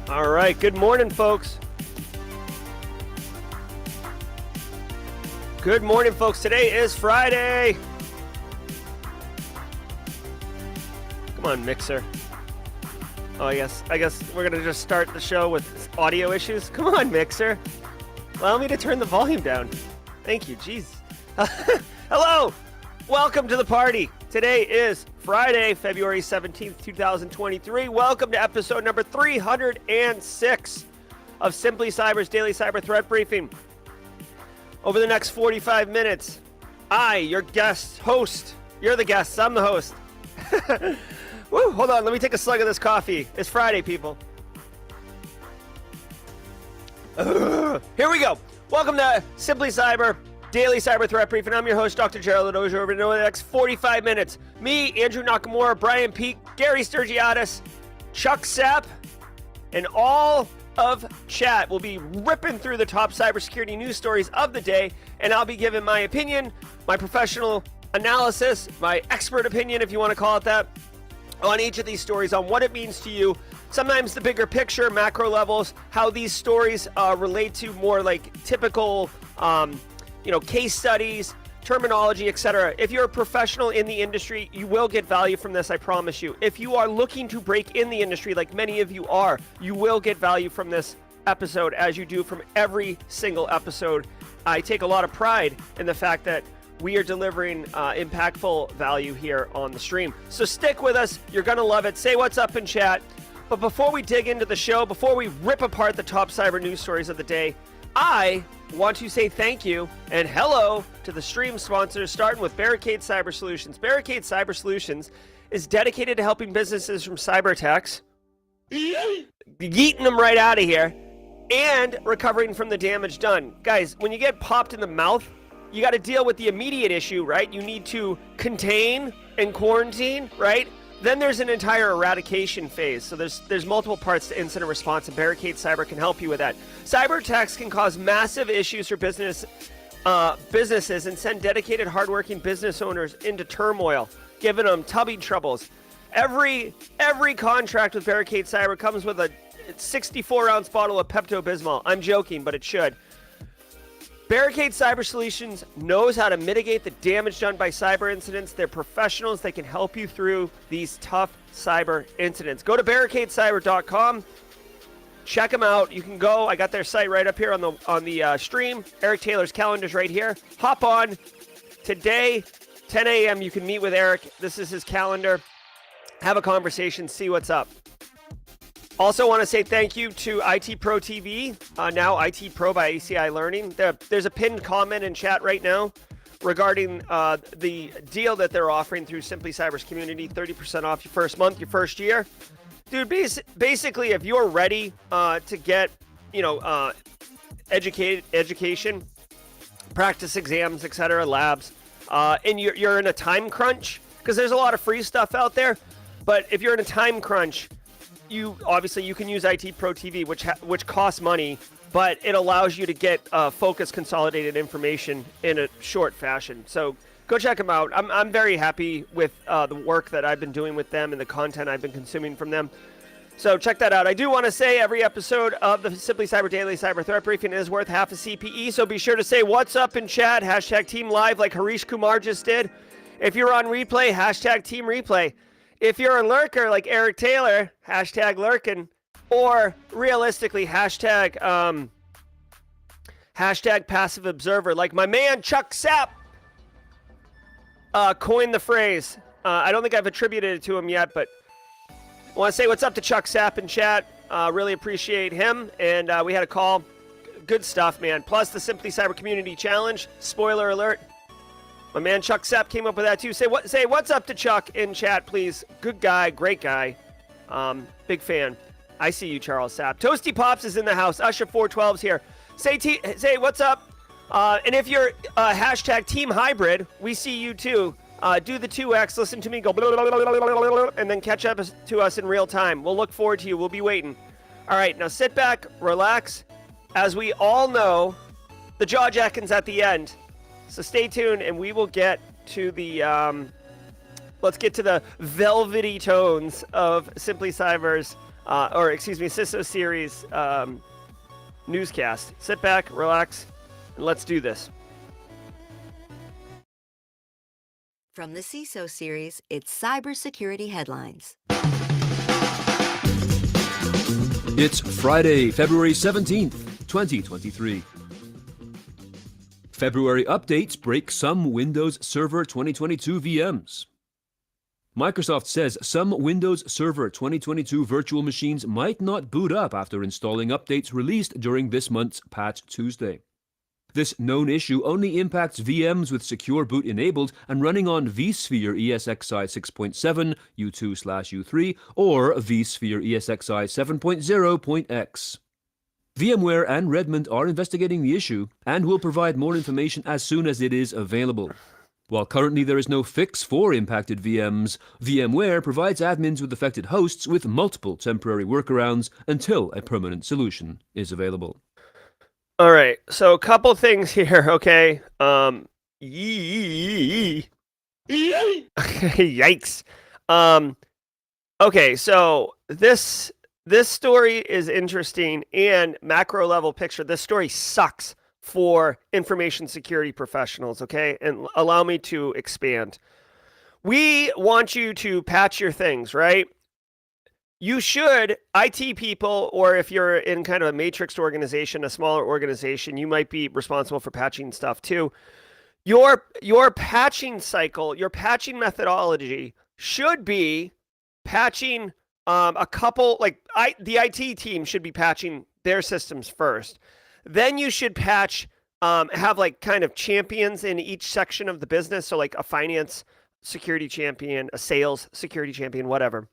All right, good morning, folks. Good morning, folks. Today is Friday. Come on, Mixer. Oh, I guess we're going to just start the show with audio issues. Come on, Mixer. Allow me to turn the volume down. Thank you, jeez. Hello, welcome to the party. Today is Friday, February 17th, 2023. Welcome to episode number 306 of Simply Cyber's Daily Cyber Threat Briefing. Over the next 45 minutes, I, your guest, host, you're the guests, I'm the host. Woo, hold on, let me take a slug of this coffee. It's Friday, people. Here we go. Welcome to Simply Cyber Daily Cyber Threat Briefing. I'm your host, Dr. Gerald Auger. Over the next 45 minutes, me, Andrew Nakamura, Brian Peak, Gary Sturgiadis, Chuck Sapp, and all of chat will be ripping through the top cybersecurity news stories of the day, and I'll be giving my opinion, my professional analysis, my expert opinion, if you want to call it that, on each of these stories, on what it means to you. Sometimes the bigger picture, macro levels, how these stories relate to more like typical case studies, terminology, etc. If you're a professional in the industry, you will get value from this, I promise you. If you are looking to break in the industry, like many of you are, you will get value from this episode, as you do from every single episode. I take a lot of pride in the fact that we are delivering impactful value here on the stream. So stick with us. You're going to love it. Say what's up in chat. But before we dig into the show, before we rip apart the top cyber news stories of the day, I want to say thank you and hello to the stream sponsors, starting with Barricade Cyber Solutions. Barricade Cyber Solutions is dedicated to helping businesses from cyber attacks, yeeting them right out of here, and recovering from the damage done. Guys, when you get popped in the mouth, you got to deal with the immediate issue, right? You need to contain and quarantine, right? Then there's an entire eradication phase. So there's multiple parts to incident response, and Barricade Cyber can help you with that. Cyber attacks can cause massive issues for businesses and send dedicated, hardworking business owners into turmoil, giving them tubby troubles. Every contract with Barricade Cyber comes with a 64-ounce bottle of Pepto-Bismol. I'm joking, but it should. Barricade Cyber Solutions knows how to mitigate the damage done by cyber incidents. They're professionals. They can help you through these tough cyber incidents. Go to barricadecyber.com. Check them out. You can go. I got their site right up here on the stream. Eric Taylor's calendar's right here. Hop on. Today, 10 a.m., you can meet with Eric. This is his calendar. Have a conversation. See what's up. Also want to say thank you to IT Pro TV, now IT Pro by ACI Learning. There's a pinned comment in chat right now regarding the deal that they're offering through Simply Cyber's community, 30% off your first month, your first year. Dude, basically, if you're ready to get, education, practice exams, etc., labs, and you're in a time crunch, because there's a lot of free stuff out there, but if you're in a time crunch, you can use IT Pro TV, which costs money, but it allows you to get focused, consolidated information in a short fashion. So go check them out. I'm very happy with the work that I've been doing with them and the content I've been consuming from them. So check that out. I do want to say every episode of the Simply Cyber Daily Cyber Threat Briefing is worth half a CPE. So be sure to say what's up in chat, hashtag Team Live, like Harish Kumar just did. If you're on replay, hashtag Team Replay. If you're a lurker like Eric Taylor, hashtag lurkin', or realistically, hashtag passive observer, like my man Chuck Sapp coined the phrase. I don't think I've attributed it to him yet, but I want to say what's up to Chuck Sapp in chat. Really appreciate him, and we had a call. Good stuff, man. Plus the Simply Cyber Community Challenge. Spoiler alert. My man Chuck Sapp came up with that too. Say what's up to Chuck in chat, please. Good guy, great guy. Big fan. I see you, Charles Sapp. Toasty Pops is in the house. Usher 412's here. Say what's up. And if you're hashtag Team Hybrid, we see you too. Do the 2X, listen to me go blah, blah, blah, blah, blah, blah, blah, and then catch up to us in real time. We'll look forward to you. We'll be waiting. All right, now sit back, relax. As we all know, the jaw jacking's at the end. So stay tuned, and we will get to the, let's get to the velvety tones of Simply Cyber's CISO series newscast. Sit back, relax, and let's do this. From the CISO series, it's Cybersecurity Headlines. It's Friday, February 17th, 2023. February updates break some Windows Server 2022 VMs. Microsoft says some Windows Server 2022 virtual machines might not boot up after installing updates released during this month's Patch Tuesday. This known issue only impacts VMs with secure boot enabled and running on vSphere ESXi 6.7 U2/U3 or vSphere ESXi 7.0.x. VMware and Redmond are investigating the issue and will provide more information as soon as it is available. While currently there is no fix for impacted VMs, VMware provides admins with affected hosts with multiple temporary workarounds until a permanent solution is available. All right, so a couple things here, okay? Yikes. Okay, so this story is interesting and macro level picture. This story sucks for information security professionals, okay? And allow me to expand. We want you to patch your things, right? You should, IT people, or if you're in kind of a matrixed organization, a smaller organization, you might be responsible for patching stuff too. Your patching cycle, your patching methodology should be patching a couple, like the IT team should be patching their systems first. Then you should patch, have like kind of champions in each section of the business. So like a finance security champion, a sales security champion, whatever.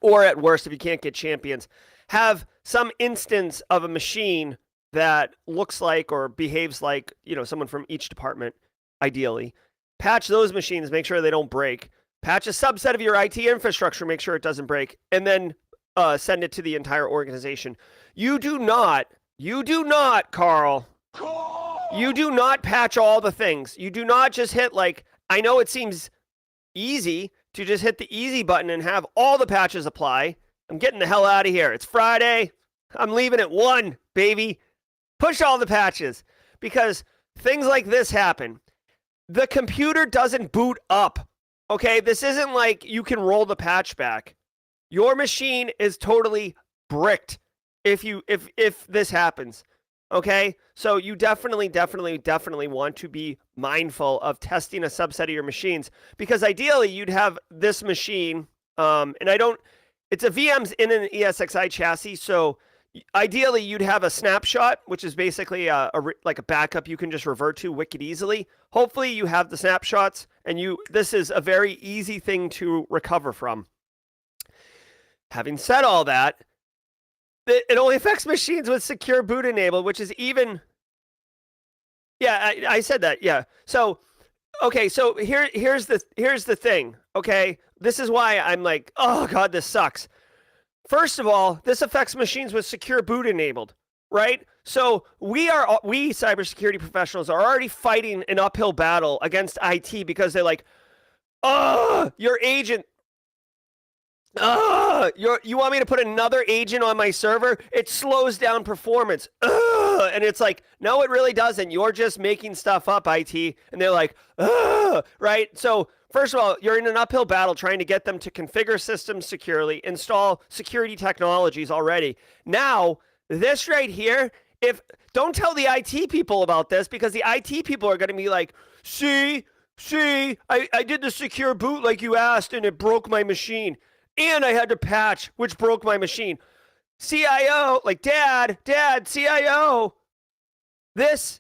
Or at worst, if you can't get champions, have some instance of a machine that looks like or behaves like, someone from each department, ideally. Patch those machines, make sure they don't break. Patch a subset of your IT infrastructure, make sure it doesn't break, and then send it to the entire organization. You do not, Carl. You do not patch all the things. You do not just hit I know it seems easy to just hit the easy button and have all the patches apply. I'm getting the hell out of here. It's Friday. I'm leaving at 1, baby. Push all the patches because things like this happen. The computer doesn't boot up. Okay, this isn't like you can roll the patch back. Your machine is totally bricked if this happens. Okay, so you definitely want to be mindful of testing a subset of your machines because ideally you'd have this machine, it's a VM's in an ESXi chassis, so ideally you'd have a snapshot, which is basically like a backup you can just revert to wicked easily. Hopefully you have the snapshots and this is a very easy thing to recover from. Having said all that, it only affects machines with secure boot enabled, which is even. Yeah, I said that. Yeah. So, okay. So here's the thing. Okay, this is why I'm like, oh god, this sucks. First of all, this affects machines with secure boot enabled, right? So we cybersecurity professionals are already fighting an uphill battle against IT because they're like, oh, your agent. You want me to put another agent on my server? It slows down performance. And it's like, no, it really doesn't. You're just making stuff up, IT. And they're like, right? So first of all, you're in an uphill battle trying to get them to configure systems securely, install security technologies already. Now, this right here, don't tell the IT people about this because the IT people are going to be like, see, I did the secure boot like you asked and it broke my machine. And I had to patch, which broke my machine. CIO, like dad, CIO. This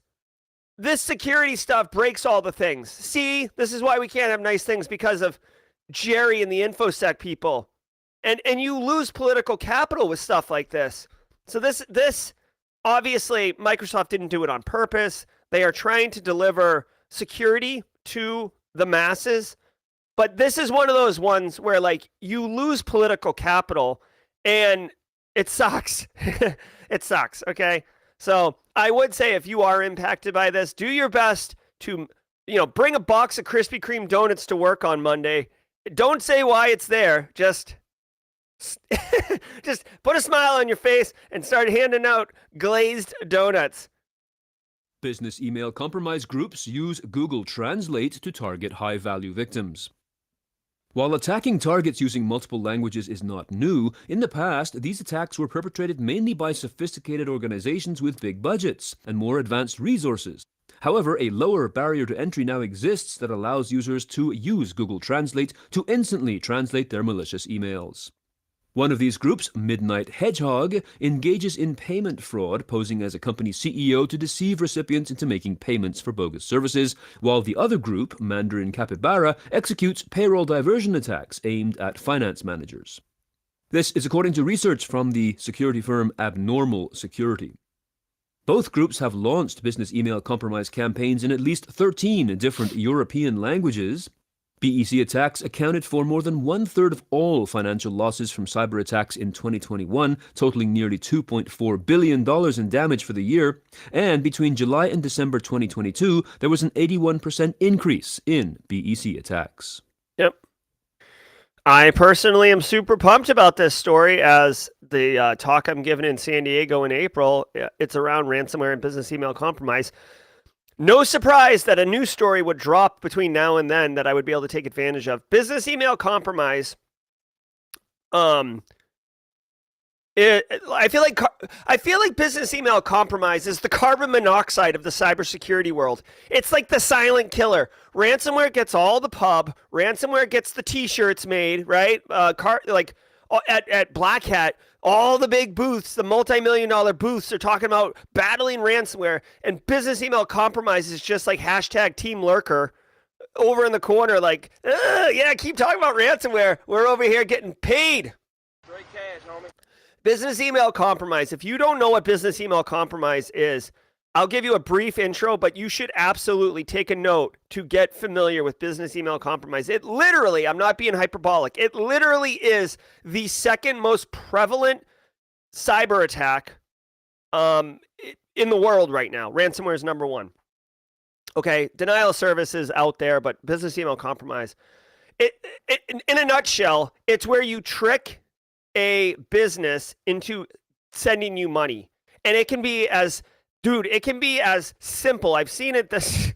security stuff breaks all the things. See, this is why we can't have nice things because of Jerry and the InfoSec people. And you lose political capital with stuff like this. So this obviously Microsoft didn't do it on purpose. They are trying to deliver security to the masses. But this is one of those ones where you lose political capital and it sucks. It sucks, okay? So I would say if you are impacted by this, do your best to, bring a box of Krispy Kreme donuts to work on Monday. Don't say why it's there. Just Just put a smile on your face and start handing out glazed donuts. Business email compromise groups use Google Translate to target high-value victims. While attacking targets using multiple languages is not new, in the past, these attacks were perpetrated mainly by sophisticated organizations with big budgets and more advanced resources. However, a lower barrier to entry now exists that allows users to use Google Translate to instantly translate their malicious emails. One of these groups, Midnight Hedgehog, engages in payment fraud, posing as a company CEO to deceive recipients into making payments for bogus services, while the other group, Mandarin Capybara, executes payroll diversion attacks aimed at finance managers. This is according to research from the security firm Abnormal Security. Both groups have launched business email compromise campaigns in at least 13 different European languages. BEC attacks accounted for more than one-third of all financial losses from cyber attacks in 2021, totaling nearly $2.4 billion in damage for the year. And between July and December 2022, there was an 81% increase in BEC attacks. Yep. I personally am super pumped about this story, as the talk I'm giving in San Diego in April, it's around ransomware and business email compromise. No surprise that a new story would drop between now and then that I would be able to take advantage of. Business email compromise. I feel like business email compromise is the carbon monoxide of the cybersecurity world. It's like the silent killer. Ransomware gets all the pub. Ransomware gets the T-shirts made, right? At Black Hat, all the big booths, the multi-million-dollar booths are talking about battling ransomware, and business email compromise is just like hashtag Team Lurker over in the corner, like, yeah, keep talking about ransomware. We're over here getting paid. Straight cash, homie. Business email compromise. If you don't know what business email compromise is, I'll give you a brief intro, but you should absolutely take a note to get familiar with business email compromise. It literally, I'm not being hyperbolic, it literally is the second most prevalent cyber attack in the world right now. Ransomware is number one. Okay, denial of service is out there, but business email compromise, in a nutshell, it's where you trick a business into sending you money. And it can be as it can be as simple. I've seen it this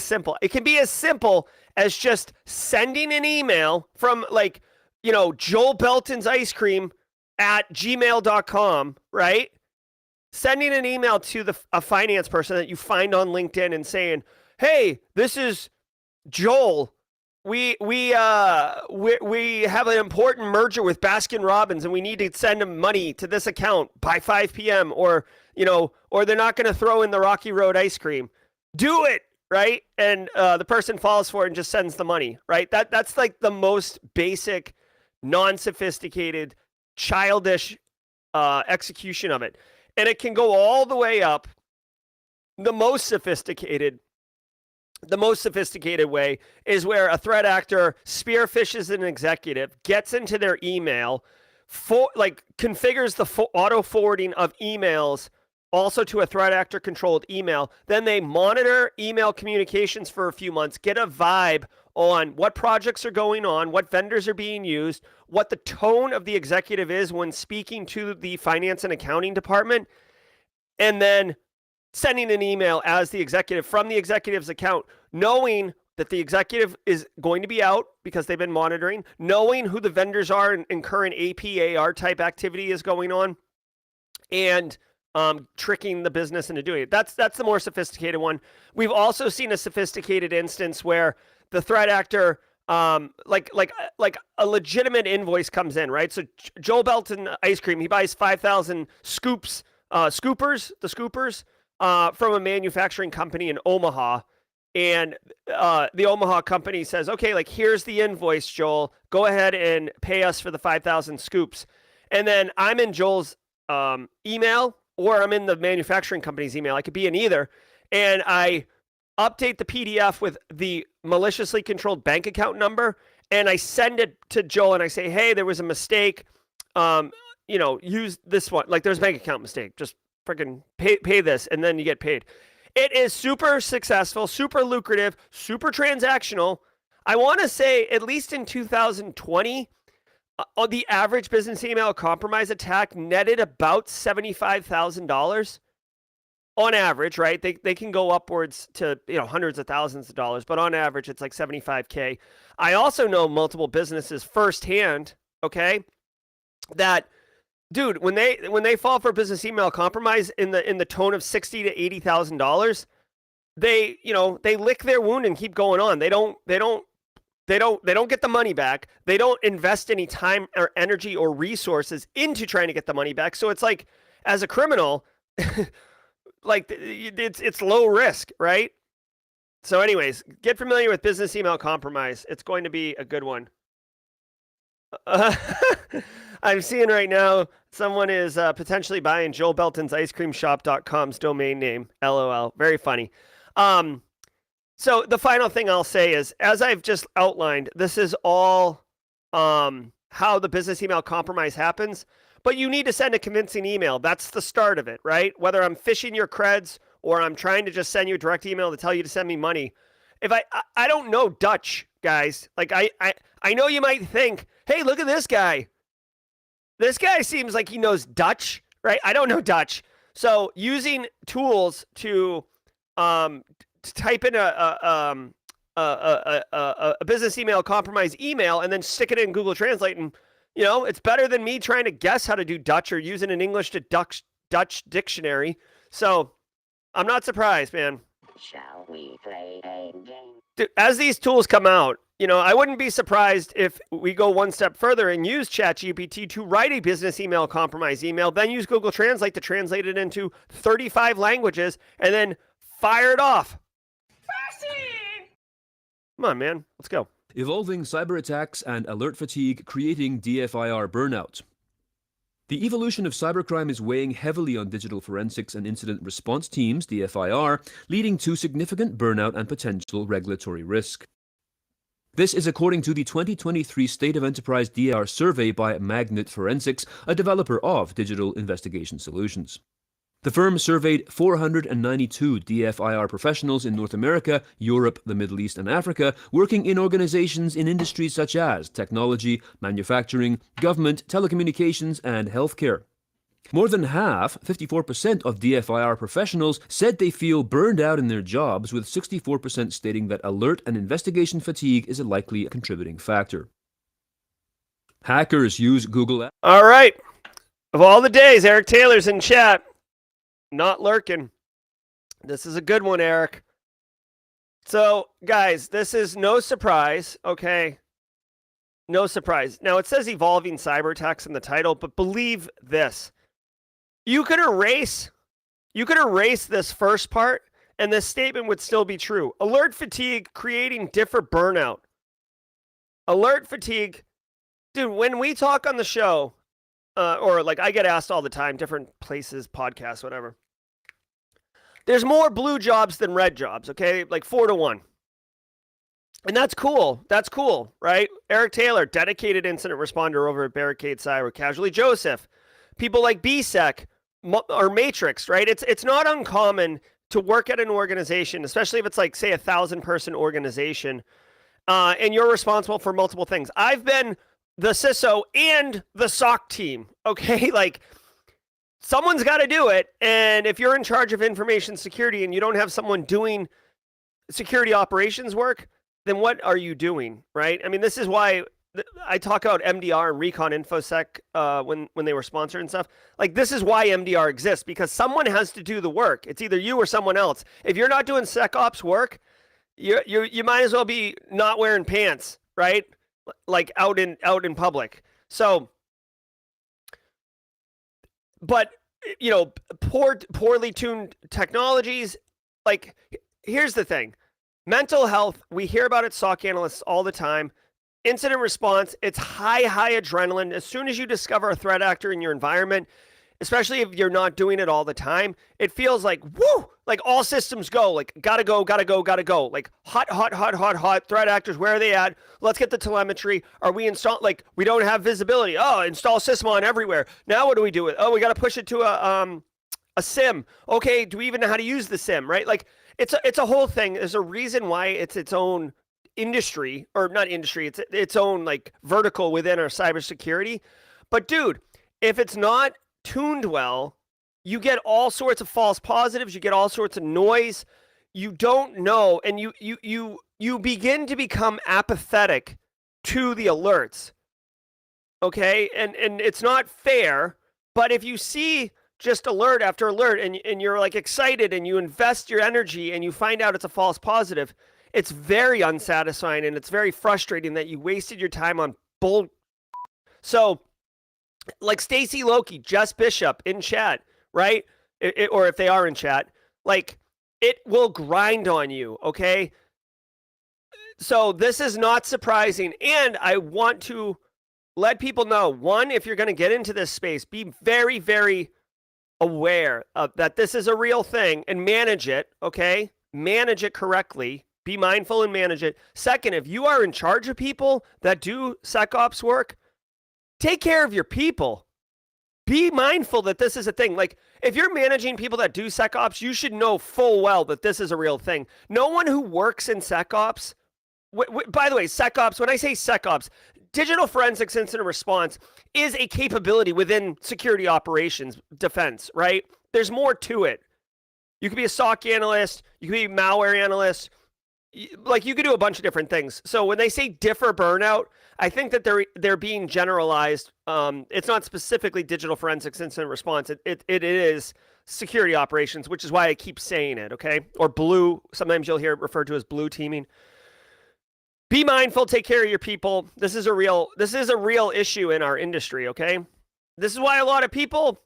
simple. It can be as simple as just sending an email from, like, Joel Belton's ice cream at gmail.com, right? Sending an email to a finance person that you find on LinkedIn and saying, hey, this is Joel. We have an important merger with Baskin Robbins, and we need to send them money to this account by 5 p.m. or they're not going to throw in the Rocky Road ice cream. Do it, right? And the person falls for it and just sends the money, right? That's like the most basic, non-sophisticated, childish execution of it. And it can go all the way up. The most sophisticated way is where a threat actor spearfishes an executive, gets into their email, configures the auto forwarding of emails also to a threat actor controlled email. Then they monitor email communications for a few months, get a vibe on what projects are going on, what vendors are being used, what the tone of the executive is when speaking to the finance and accounting department, and then sending an email as the executive from the executive's account, knowing that the executive is going to be out because they've been monitoring, knowing who the vendors are and current APAR type activity is going on, and tricking the business into doing it. That's the more sophisticated one. We've also seen a sophisticated instance where the threat actor, like a legitimate invoice comes in, right? So Joel Belton ice cream, he buys 5,000 scoopers from a manufacturing company in Omaha. And the Omaha company says, okay, like, here's the invoice, Joel. Go ahead and pay us for the 5,000 scoops. And then I'm in Joel's email, or I'm in the manufacturing company's email. I could be in either. And I update the PDF with the maliciously controlled bank account number, and I send it to Joel, and I say, hey, there was a mistake. Use this one. Like, there's a bank account mistake. Just freaking pay this, and then you get paid. It is super successful, super lucrative, super transactional. I want to say, at least in 2020, The average business email compromise attack netted about $75,000 on average, right? They can go upwards to hundreds of thousands of dollars, but on average, it's like 75K. I also know multiple businesses firsthand, okay, that dude, when they fall for business email compromise in the tone of $60,000 to $80,000, they lick their wound and keep going on. They don't get the money back. They don't invest any time or energy or resources into trying to get the money back. So it's like, as a criminal, like it's low risk, right? So anyways, get familiar with business email compromise. It's going to be a good one. I'm seeing right now someone is potentially buying Joel Belton's icecreamshop.com's domain name. LOL. Very funny. So the final thing I'll say is, as I've just outlined, this is all how the business email compromise happens, but you need to send a convincing email. That's the start of it, right? Whether I'm phishing your creds or I'm trying to just send you a direct email to tell you to send me money. If I don't know Dutch, guys. Like I know you might think, hey, look at this guy. This guy seems like he knows Dutch, right? I don't know Dutch. So using tools to type in a business email compromise email and then stick it in Google Translate, and it's better than me trying to guess how to do Dutch or using an English to Dutch dictionary. So I'm not surprised, man. Shall we play a game? Dude, as these tools come out, I wouldn't be surprised if we go one step further and use ChatGPT to write a business email compromise email, then use Google Translate to translate it into 35 languages, and then fire it off. Come on, man. Let's go. Evolving cyber attacks and alert fatigue creating DFIR burnout. The evolution of cybercrime is weighing heavily on digital forensics and incident response teams, DFIR, leading to significant burnout and potential regulatory risk. This is according to the 2023 State of Enterprise DFIR survey by Magnet Forensics, a developer of digital investigation solutions. The firm surveyed 492 DFIR professionals in North America, Europe, the Middle East, and Africa, working in organizations in industries such as technology, manufacturing, government, telecommunications, and healthcare. More than half, 54% of DFIR professionals said they feel burned out in their jobs, with 64% stating that alert and investigation fatigue is a likely contributing factor. Hackers use Google. All right. Of all the days, Eric Taylor's in chat. Not lurking. This is a good one, Eric. So, guys, this is no surprise, okay? No surprise. Now, it says evolving cyber attacks in the title, but believe this. You could erase this first part, and this statement would still be true. Alert fatigue creating different burnout. Alert fatigue. Dude, when we talk on the show, or like I get asked all the time, different places, podcasts, whatever. There's more blue jobs than red jobs, okay? Like 4-1. And that's cool. That's cool, right? Eric Taylor, dedicated incident responder over at Barricade Cyber. Casually Joseph. People like BSEC or Matrix, right? It's not uncommon to work at an organization, especially if it's like, say, 1,000-person organization, and you're responsible for multiple things. I've been the CISO and the SOC team, okay? Like, someone's got to do it, and if you're in charge of information security and you don't have someone doing security operations work, then what are you doing, right? I mean, this is why I talk about MDR and Recon InfoSec when they were sponsored and stuff. Like, this is why MDR exists, because someone has to do the work. It's either you or someone else. If you're not doing SecOps work, you might as well be not wearing pants, right? Like out in public. So, but poorly tuned technologies. Like, here's the thing: mental health. We hear about it, SOC analysts all the time. Incident response. It's high adrenaline. As soon as you discover a threat actor in your environment, especially if you're not doing it all the time, it feels like, woo, like all systems go, like gotta go. Like hot threat actors, where are they at? Let's get the telemetry. Are we installed? Like, we don't have visibility. Oh, install Sysmon everywhere. Now what do we do with it? Oh, we got to push it to a SIM. Okay, do we even know how to use the SIM, right? Like, it's a whole thing. There's a reason why it's its own industry, or not industry, it's its own like vertical within our cybersecurity. But dude, if it's not tuned well, you get all sorts of false positives, you get all sorts of noise. You don't know, and you begin to become apathetic to the alerts. Okay? And it's not fair, but if you see just alert after alert and you're like excited and you invest your energy and you find out it's a false positive, it's very unsatisfying and it's very frustrating that you wasted your time on bull. So, like Stacy Loki, Jess Bishop in chat, right? Or if they are in chat, like it will grind on you, okay? So this is not surprising. And I want to let people know, one, if you're going to get into this space, be very, very aware of that this is a real thing and manage it, okay? Manage it correctly. Be mindful and manage it. Second, if you are in charge of people that do SecOps work, take care of your people. Be mindful that this is a thing. Like, if you're managing people that do SecOps, you should know full well that this is a real thing. No one who works in SecOps, by the way, SecOps, when I say SecOps, digital forensics incident response is a capability within security operations defense, right? There's more to it. You could be a SOC analyst, you could be a malware analyst, like you could do a bunch of different things. So when they say differ burnout, I think that they're being generalized. It's not specifically digital forensics incident response. It is security operations, which is why I keep saying it, okay? Or blue, sometimes you'll hear it referred to as blue teaming. Be mindful, take care of your people. This is a real issue in our industry, okay? This is why a lot of people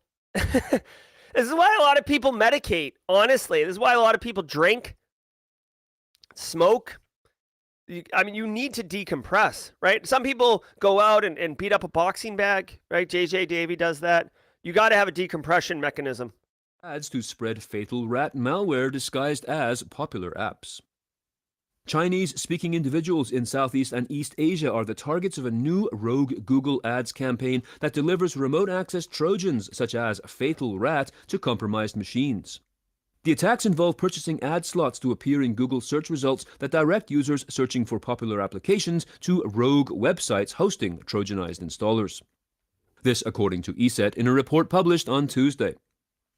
medicate, honestly. This is why a lot of people drink, smoke. You need to decompress, right? Some people go out and beat up a boxing bag, right? JJ Davy does that. You got to have a decompression mechanism. Ads to spread fatal rat malware disguised as popular apps. Chinese-speaking individuals in Southeast and East Asia are the targets of a new rogue Google Ads campaign that delivers remote access Trojans, such as Fatal Rat, to compromised machines. The attacks involve purchasing ad slots to appear in Google search results that direct users searching for popular applications to rogue websites hosting Trojanized installers. This, according to ESET, in a report published on Tuesday.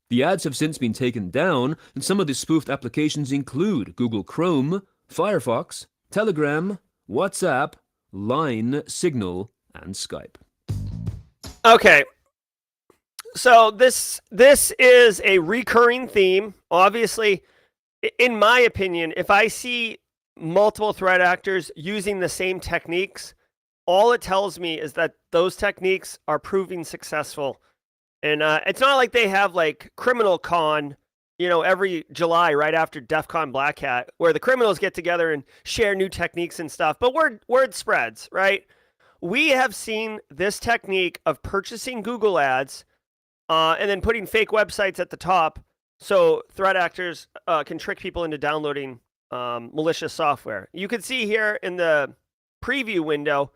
The ads have since been taken down, and some of the spoofed applications include Google Chrome, Firefox, Telegram, WhatsApp, Line, Signal, and Skype. Okay. So this is a recurring theme. Obviously, in my opinion, if I see multiple threat actors using the same techniques, all it tells me is that those techniques are proving successful. And it's not like they have like Criminal Con, every July right after DEF CON Black Hat, where the criminals get together and share new techniques and stuff. But word spreads, right? We have seen this technique of purchasing Google ads and then putting fake websites at the top so threat actors can trick people into downloading malicious software. You can see here in the preview window,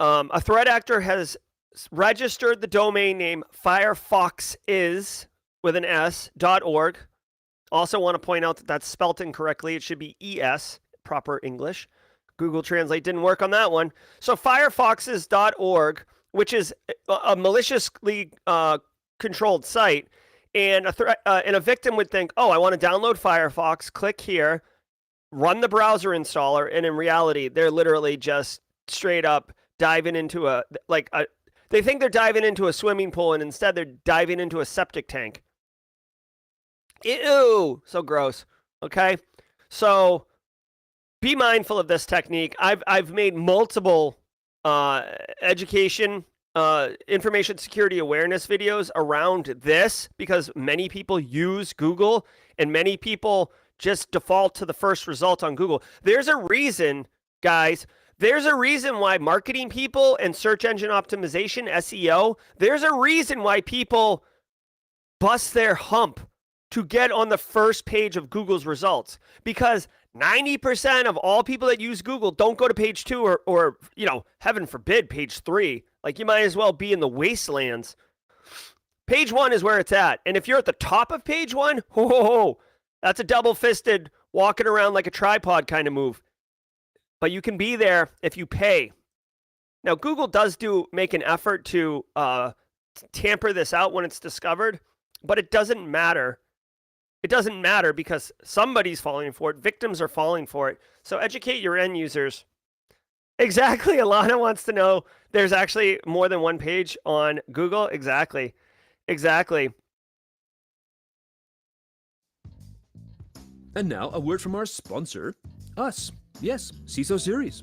a threat actor has registered the domain name firefoxis with an s.org. Also want to point out that that's spelt incorrectly. It should be ES, proper English. Google Translate didn't work on that one. So firefoxis.org, which is a maliciously controlled site, and a victim would think, oh, I want to download Firefox, click here, run the browser installer, and in reality, they're literally just straight up diving into they think they're diving into a swimming pool, and instead they're diving into a septic tank. Ew, so gross. Okay, so be mindful of this technique. I've made multiple education, information security awareness videos around this because many people use Google and many people just default to the first result on Google. There's a reason, guys. There's a reason why marketing people and search engine optimization, SEO, there's a reason why people bust their hump to get on the first page of Google's results, because 90% of all people that use Google don't go to page 2 or heaven forbid, page 3. Like, you might as well be in the wastelands. Page 1 is where it's at. And if you're at the top of page 1, that's a double-fisted, walking around like a tripod kind of move. but you can be there if you pay. Now, Google does make an effort to tamper this out when it's discovered, but it doesn't matter. It doesn't matter because somebody's falling for it. Victims are falling for it. So educate your end users. Exactly. Alana wants to know there's actually more than one page on Google. Exactly. Exactly. And now a word from our sponsor, us. Yes, CISO Series.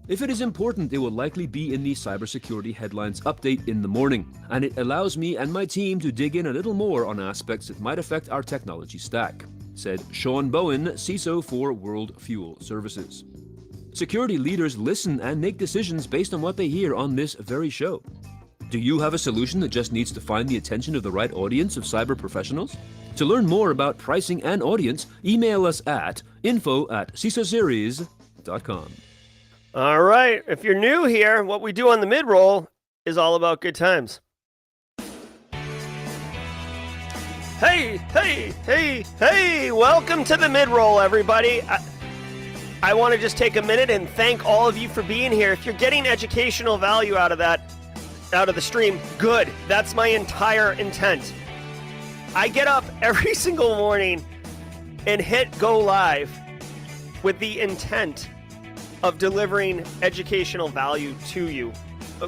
If it is important, it will likely be in the cybersecurity headlines update in the morning, and it allows me and my team to dig in a little more on aspects that might affect our technology stack, said Sean Bowen, CISO for World Fuel Services. Security leaders listen and make decisions based on what they hear on this very show. Do you have a solution that just needs to find the attention of the right audience of cyber professionals? To learn more about pricing and audience, email us at info@cisoseries.com. All right. If you're new here, what we do on the mid-roll is all about good times. Hey, hey, hey, hey. Welcome to the mid-roll, everybody. I want to just take a minute and thank all of you for being here. If you're getting educational value out of the stream, good. That's my entire intent. I get up every single morning and hit go live with the intent of delivering educational value to you,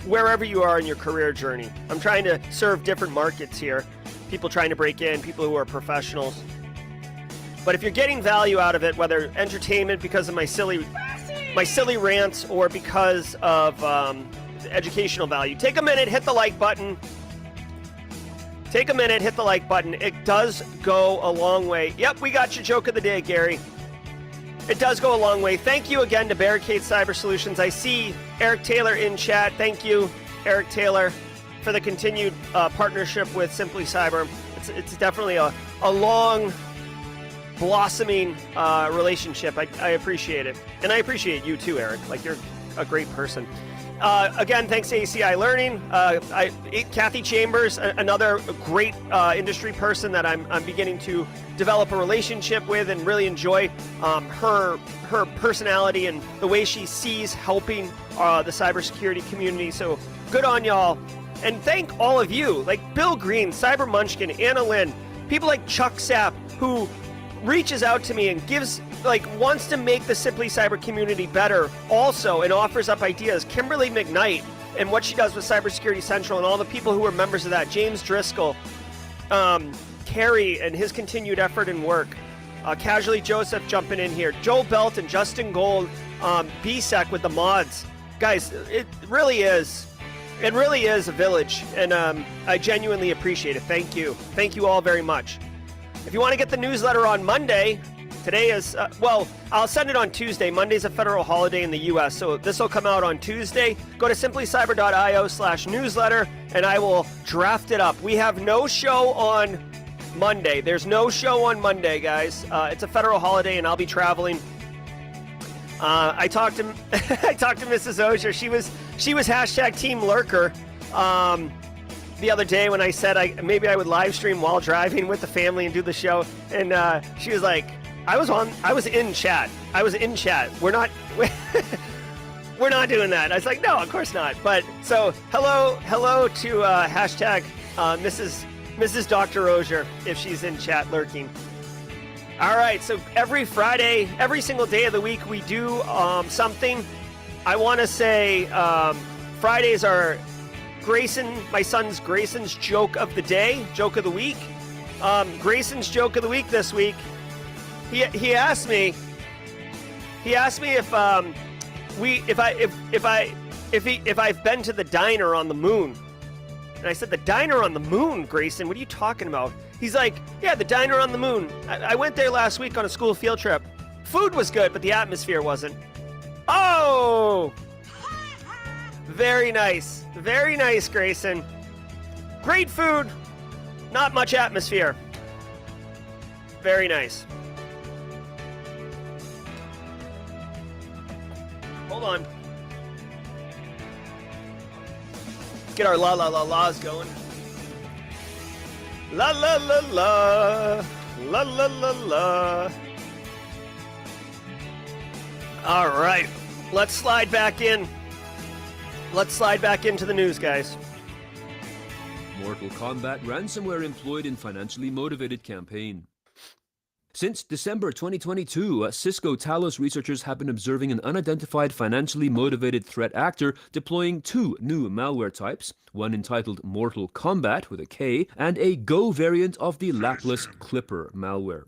wherever you are in your career journey. I'm trying to serve different markets here. People trying to break in, people who are professionals. But if you're getting value out of it, whether entertainment because of my silly rants or because of educational value, take a minute, hit the like button. Take a minute, hit the like button. It does go a long way. Yep, we got your joke of the day, Gary. It does go a long way. Thank you again to Barricade Cyber Solutions. I see Eric Taylor in chat. Thank you, Eric Taylor, for the continued partnership with Simply Cyber. It's definitely a long, blossoming relationship. I appreciate it. And I appreciate you too, Eric. Like, you're a great person. Again, thanks to ACI Learning. Kathy Chambers, another great industry person that I'm beginning to develop a relationship with and really enjoy her personality and the way she sees helping the cybersecurity community. So good on y'all. And thank all of you, like Bill Green, Cyber Munchkin, Anna Lynn, people like Chuck Sapp, who reaches out to me and wants to make the Simply Cyber community better also and offers up ideas. Kimberly McKnight and what she does with Cybersecurity Central and all the people who are members of that. James Driscoll, Kerry and his continued effort and work. Casually Joseph jumping in here. Joel Belt and Justin Gold, BSEC with the mods. Guys, it really is a village, and I genuinely appreciate it. Thank you. Thank you all very much. If you want to get the newsletter on Monday, today is, I'll send it on Tuesday. Monday's a federal holiday in the U.S., so this will come out on Tuesday. Go to simplycyber.io/newsletter, and I will draft it up. We have no show on Monday. There's no show on Monday, guys. It's a federal holiday, and I'll be traveling. I talked to Mrs. Auger. She was hashtag Team Lurker the other day when I said maybe I would live stream while driving with the family and do the show, and she was like, I was in chat. We're not doing that. I was like, no, of course not. But so hello to hashtag Mrs. Dr. Auger if she's in chat lurking. All right, so every Friday, every single day of the week, we do something. I want to say Fridays are my son's Grayson's joke of the day, joke of the week. Grayson's joke of the week this week. He asked me if I've been to the diner on the moon. And I said, the diner on the moon, Grayson? What are you talking about? He's like, yeah, the diner on the moon. I went there last week on a school field trip. Food was good, but the atmosphere wasn't. Oh! Very nice. Very nice, Grayson. Great food, not much atmosphere. Very nice. Hold on. Get our la la la la's going. La la la la. La la la la. All right. let's slide back in. Let's slide back into the news, guys. Mortal Kombat ransomware employed in financially motivated campaign. Since December 2022, Cisco Talos researchers have been observing an unidentified financially motivated threat actor deploying two new malware types, one entitled Mortal Kombat with a K, and a Go variant of the Lapless Clipper malware.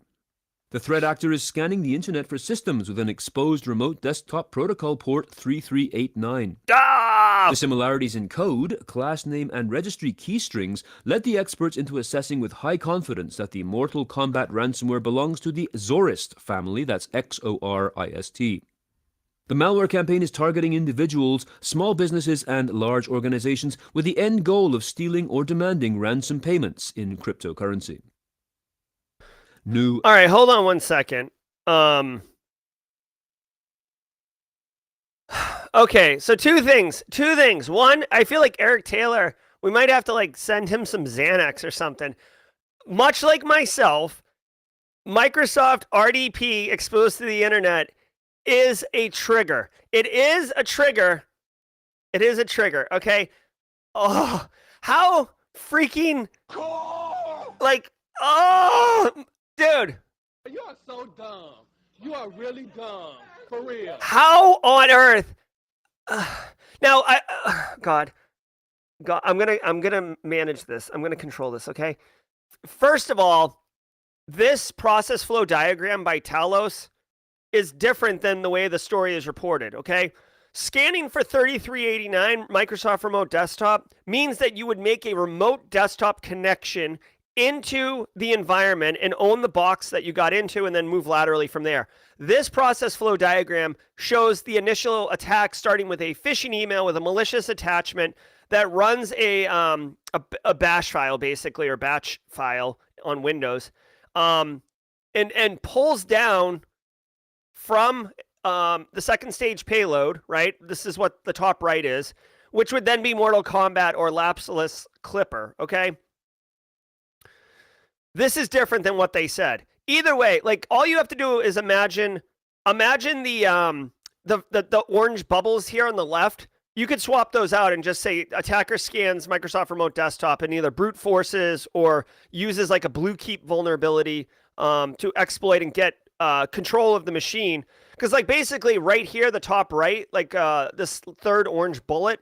The threat actor is scanning the internet for systems with an exposed remote desktop protocol port 3389. The similarities in code, class name, and registry keystrings led the experts into assessing with high confidence that the Mortal Kombat ransomware belongs to the Xorist family, that's Xorist. The malware campaign is targeting individuals, small businesses, and large organizations with the end goal of stealing or demanding ransom payments in cryptocurrency. All right, hold on one second. Okay, so two things. One, I feel like Eric Taylor, we might have to like send him some Xanax or something. Much like myself, Microsoft RDP exposed to the internet is a trigger. It is a trigger, okay? Oh, how freaking like, oh, dude. You are so dumb. You are really dumb. For real. How on earth? Now, God, I'm gonna manage this. I'm gonna control this. Okay. First of all, this process flow diagram by Talos is different than the way the story is reported. Okay. Scanning for 3389 Microsoft Remote Desktop means that you would make a remote desktop connection into the environment and own the box that you got into and then move laterally from there. This process flow diagram shows the initial attack starting with a phishing email with a malicious attachment that runs a bash file, basically, or batch file on Windows, and pulls down from the second stage payload, right? This is what the top right is, which would then be Mortal Kombat or Lapsless Clipper, okay? This is different than what they said. Either way, like all you have to do is imagine the orange bubbles here on the left. You could swap those out and just say attacker scans Microsoft Remote Desktop and either brute forces or uses like a blue keep vulnerability to exploit and get control of the machine. Because like basically right here, the top right, like this third orange bullet,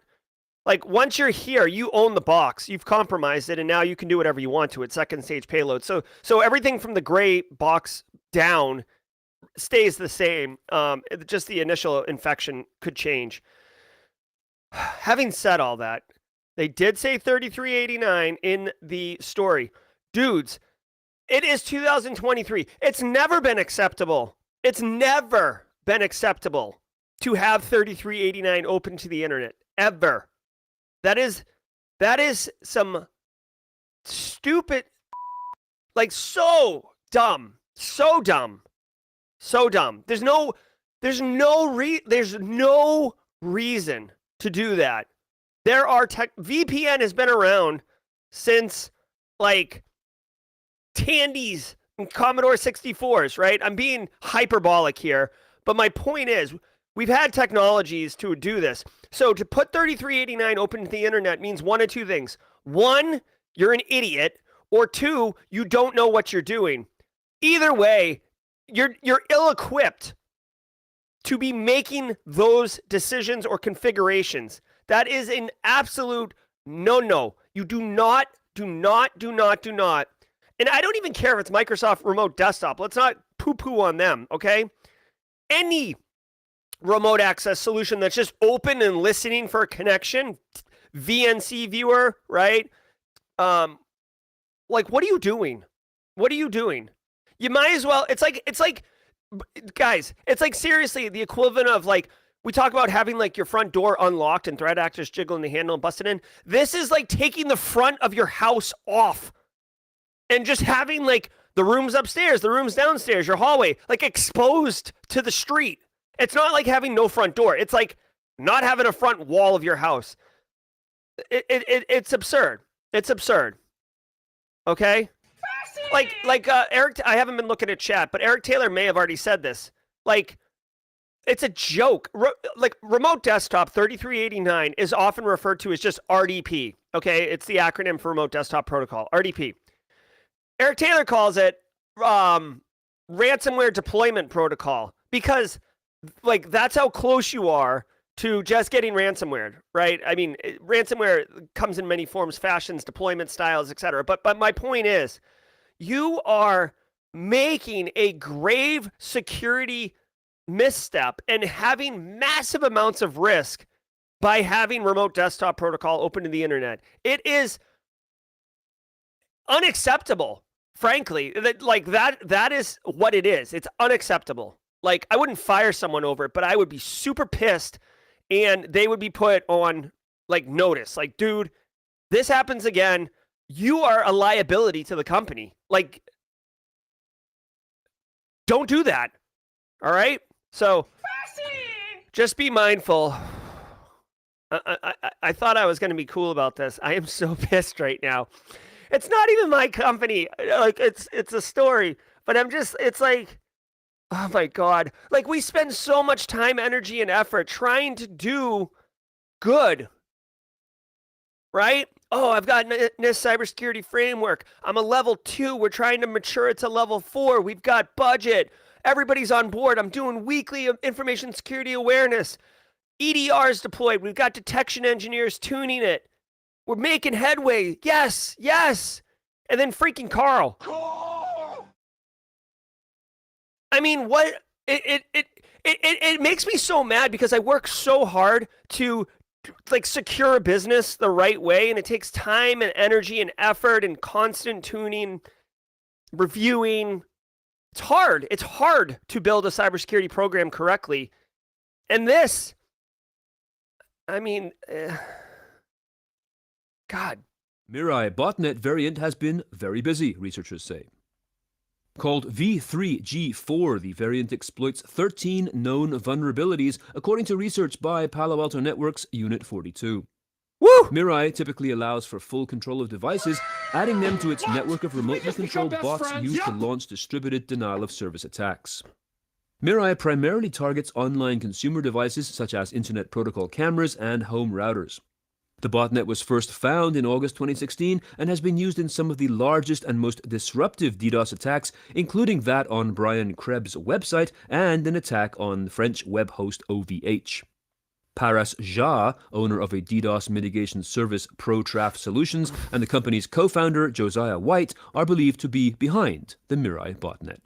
like once you're here, you own the box. You've compromised it, and now you can do whatever you want to it. Second stage payload. So everything from the gray box down stays the same. Just the initial infection could change. Having said all that, they did say 3389 in the story. Dudes, it is 2023. It's never been acceptable. It's never been acceptable to have 3389 open to the internet. Ever. That is some stupid, like so dumb. There's no reason to do that. There are VPN has been around since like Tandy's and Commodore 64s, right? I'm being hyperbolic here, but my point is we've had technologies to do this. So to put 3389 open to the internet means one of two things. One, you're an idiot, or two, you don't know what you're doing. Either way, you're ill-equipped to be making those decisions or configurations. That is an absolute no. You do not. And I don't even care if it's Microsoft Remote Desktop. Let's not poo-poo on them, okay? Any remote access solution that's just open and listening for a connection, VNC viewer, right? Like, what are you doing? You might as well, it's like, guys, it's like seriously the equivalent of like, we talk about having like your front door unlocked and threat actors jiggling the handle and busting in. This is like taking the front of your house off and just having like the rooms upstairs, the rooms downstairs, your hallway, like exposed to the street. It's not like having no front door. It's like not having a front wall of your house. It's absurd. It's absurd. Okay? Like Eric, I haven't been looking at chat, but Eric Taylor may have already said this. Like, it's a joke. Like remote desktop 3389 is often referred to as just RDP. Okay, it's the acronym for remote desktop protocol, RDP. Eric Taylor calls it ransomware deployment protocol because like that's how close you are to just getting ransomware, right? I mean, ransomware comes in many forms, fashions, deployment styles, etc. But my point is, you are making a grave security misstep and having massive amounts of risk by having remote desktop protocol open to the internet. It is unacceptable, frankly. That is what it is. It's unacceptable. Like, I wouldn't fire someone over it, but I would be super pissed and they would be put on like notice. Like, dude, this happens again. You are a liability to the company. Like, don't do that. All right? So just be mindful. I thought I was going to be cool about this. I am so pissed right now. It's not even my company. Like, it's a story, but it's like, oh my God. Like, we spend so much time, energy, and effort trying to do good, right? Oh, I've got NIST cybersecurity framework. I'm a level 2. We're trying to mature it to level 4. We've got budget. Everybody's on board. I'm doing weekly information security awareness. EDRs deployed. We've got detection engineers tuning it. We're making headway. Yes, yes. And then freaking Carl. I mean, what? It makes me so mad because I work so hard to like secure a business the right way, and it takes time and energy and effort and constant tuning, reviewing. It's hard. It's hard to build a cybersecurity program correctly. And this, I mean, God. Mirai botnet variant has been very busy, researchers say. Called V3G4, the variant exploits 13 known vulnerabilities, according to research by Palo Alto Network's Unit 42. Woo! Mirai typically allows for full control of devices, adding them to its network of remotely controlled bots used to launch distributed denial-of-service attacks. Mirai primarily targets online consumer devices such as Internet Protocol cameras and home routers. The botnet was first found in August 2016 and has been used in some of the largest and most disruptive DDoS attacks, including that on Brian Krebs' website and an attack on French web host OVH. Paras Jha, owner of a DDoS mitigation service ProTraf Solutions, and the company's co-founder Josiah White are believed to be behind the Mirai botnet.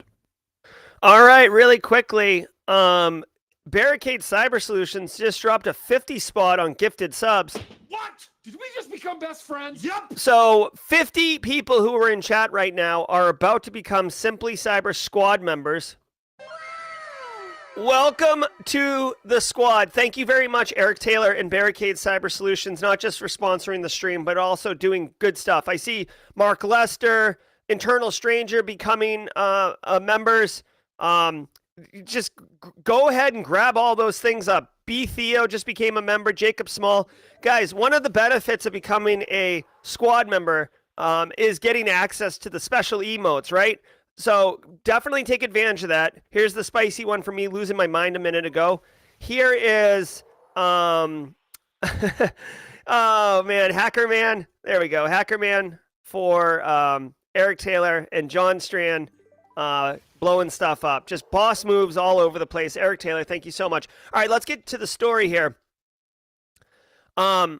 All right, really quickly, Barricade Cyber Solutions just dropped a 50 spot on gifted subs. What? Did we just become best friends? Yep. So 50 people who are in chat right now are about to become Simply Cyber squad members. Welcome to the squad. Thank you very much, Eric Taylor and Barricade Cyber Solutions, not just for sponsoring the stream, but also doing good stuff. I see Mark Lester, Internal Stranger becoming members. Just go ahead and grab all those things up. B. Theo just became a member. Jacob Small. Guys, one of the benefits of becoming a squad member is getting access to the special emotes, right? So definitely take advantage of that. Here's the spicy one for me losing my mind a minute ago. Here is, oh man, Hacker Man. There we go. Hacker Man for Eric Taylor and John Strand. Blowing stuff up. Just boss moves all over the place. Eric Taylor, thank you so much. All right, let's get to the story here. New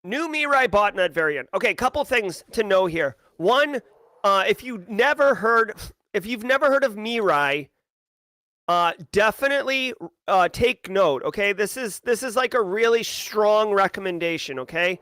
Mirai botnet variant. Okay, a couple things to know here. One, if you've never heard of Mirai, definitely take note. Okay, this is like a really strong recommendation. Okay,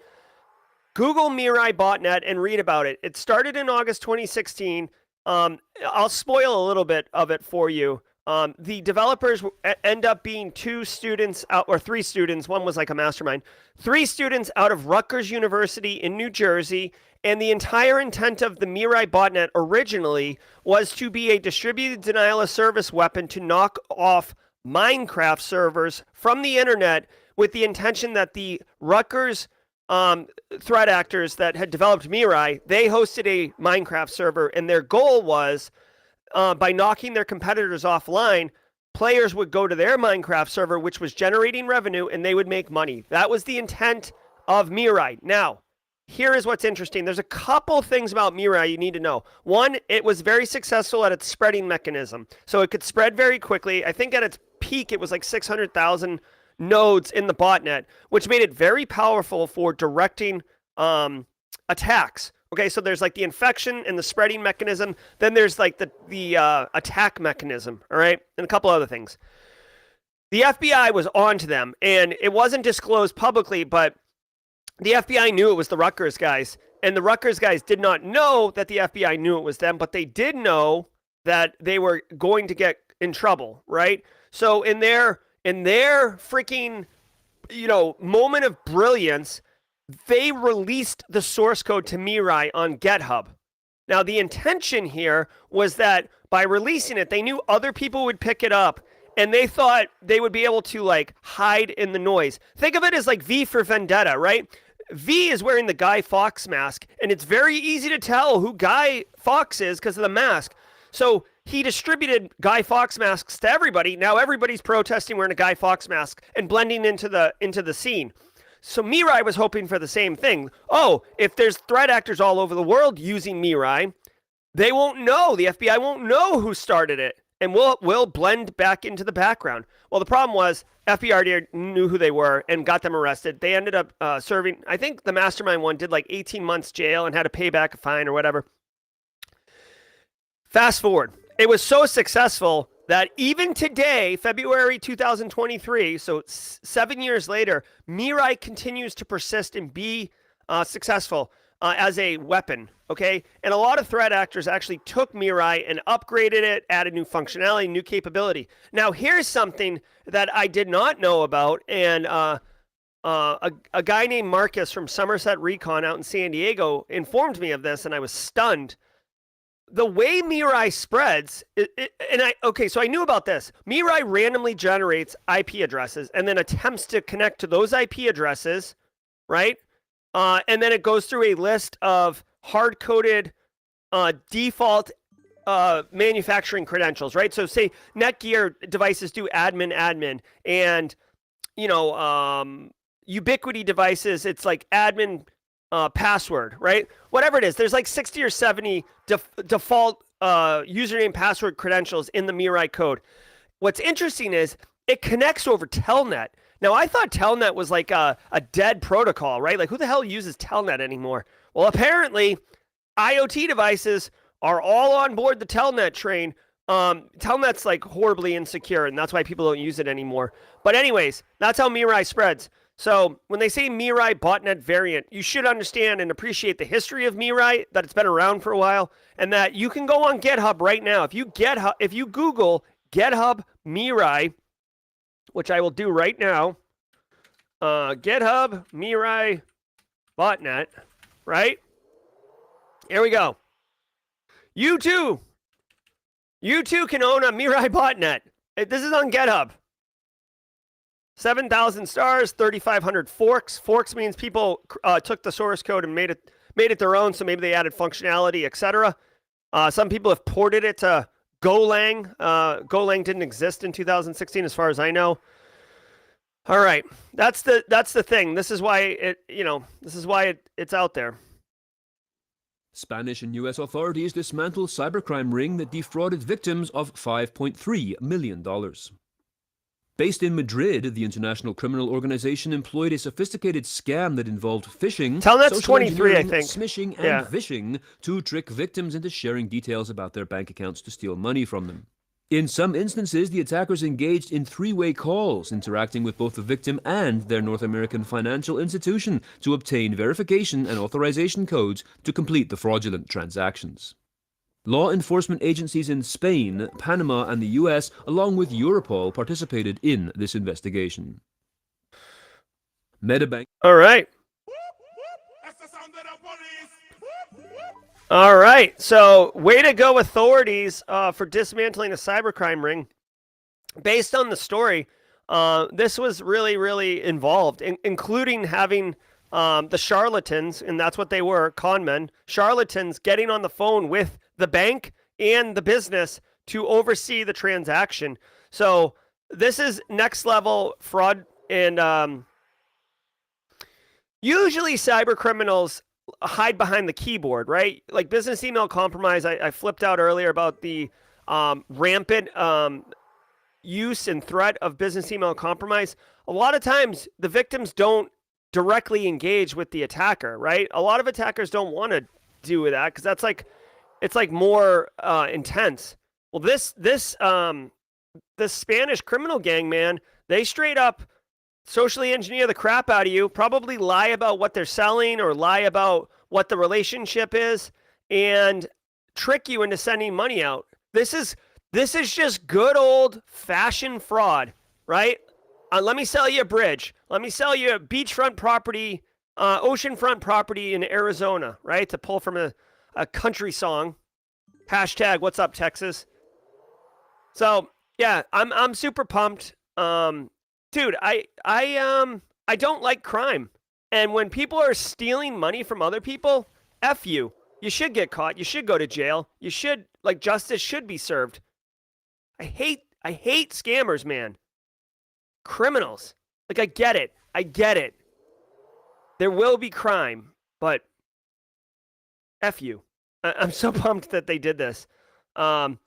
Google Mirai botnet and read about it. It started in August 2016. I'll spoil a little bit of it for you. The developers end up being 2 students out, or 3 students. One was like a mastermind. 3 students out of Rutgers University in New Jersey. And the entire intent of the Mirai botnet originally was to be a distributed denial of service weapon to knock off Minecraft servers from the internet, with the intention that the Rutgers threat actors that had developed Mirai, they hosted a Minecraft server, and their goal was, by knocking their competitors offline, players would go to their Minecraft server, which was generating revenue, and they would make money. That was the intent of Mirai. Now, here is what's interesting. There's a couple things about Mirai you need to know. One, it was very successful at its spreading mechanism. So it could spread very quickly. I think at its peak, it was like 600,000 nodes in the botnet, which made it very powerful for directing attacks. Okay, so there's like the infection and the spreading mechanism. Then there's like the attack mechanism, all right? And a couple other things. The FBI was onto them, and it wasn't disclosed publicly, but the FBI knew it was the Rutgers guys, and the Rutgers guys did not know that the FBI knew it was them, but they did know that they were going to get in trouble, right? So in their freaking, moment of brilliance, they released the source code to Mirai on GitHub. Now, the intention here was that by releasing it, they knew other people would pick it up, and they thought they would be able to like hide in the noise. Think of it as like V for Vendetta, right? V is wearing the Guy Fawkes mask, and it's very easy to tell who Guy Fawkes is because of the mask. So he distributed Guy Fawkes masks to everybody. Now everybody's protesting wearing a Guy Fawkes mask and blending into the scene. So Mirai was hoping for the same thing. Oh, if there's threat actors all over the world using Mirai, they won't know. The FBI won't know who started it, and we'll blend back into the background. Well, the problem was FBI already knew who they were and got them arrested. They ended up serving, I think the mastermind one did like 18 months jail and had to pay back a fine or whatever. Fast forward. It was so successful that even today, February 2023, so 7 years later, Mirai continues to persist and be successful as a weapon, okay? And a lot of threat actors actually took Mirai and upgraded it, added new functionality, new capability. Now, here's something that I did not know about, and a guy named Marcus from Somerset Recon out in San Diego informed me of this, and I was stunned. The way Mirai spreads, so I knew about this. Mirai randomly generates IP addresses and then attempts to connect to those IP addresses, right? And then it goes through a list of hard-coded default manufacturing credentials, right? So say Netgear devices do admin, and, Ubiquity devices, it's like admin password, right? Whatever it is, there's like 60 or 70 default username, password credentials in the Mirai code. What's interesting is it connects over Telnet. Now, I thought Telnet was like a dead protocol, right? Like, who the hell uses Telnet anymore? Well, apparently, IoT devices are all on board the Telnet train. Telnet's like horribly insecure, and that's why people don't use it anymore. But anyways, that's how Mirai spreads. So when they say Mirai botnet variant, you should understand and appreciate the history of Mirai, that it's been around for a while, and that you can go on GitHub right now. If you Google GitHub Mirai, which I will do right now, GitHub Mirai botnet, right? Here we go. You too can own a Mirai botnet. This is on GitHub. 7,000 stars, 3,500 forks. Forks means people took the source code and made it their own, so maybe they added functionality, etc. Some people have ported it to Golang. Golang didn't exist in 2016, as far as I know. All right, that's the thing. This is why it's out there. Spanish and U.S. authorities dismantle cybercrime ring that defrauded victims of $5.3 million. Based in Madrid, the international criminal organization employed a sophisticated scam that involved phishing, Telnet's 23, I think, smishing, and vishing to trick victims into sharing details about their bank accounts to steal money from them. In some instances, the attackers engaged in three-way calls, interacting with both the victim and their North American financial institution to obtain verification and authorization codes to complete the fraudulent transactions. Law enforcement agencies in Spain, Panama, and the US, along with Europol, participated in this investigation. MetaBank. All right. All right. So, way to go, authorities, for dismantling a cybercrime ring. Based on the story, this was really, really involved, including having the charlatans, and that's what they were, con men, charlatans getting on the phone with the bank and the business to oversee the transaction. So this is next level fraud, and usually cyber criminals hide behind the keyboard, right? Like business email compromise. I flipped out earlier about the rampant use and threat of business email compromise. A lot of times the victims don't directly engage with the attacker, right? A lot of attackers don't want to do that because that's like, it's like more intense. Well, this Spanish criminal gang, man, they straight up socially engineer the crap out of you, probably lie about what they're selling or lie about what the relationship is, and trick you into sending money out. This is just good old fashioned fraud, right? Let me sell you a bridge. Let me sell you a beachfront property, oceanfront property in Arizona, right? To pull from a country song. Hashtag what's up, Texas? So yeah, I'm super pumped. Dude, I don't like crime. And when people are stealing money from other people, F you. You should get caught. You should go to jail. You should, like, justice should be served. I hate scammers, man. Criminals. Like, I get it. There will be crime, but F you. I'm so pumped that they did this. And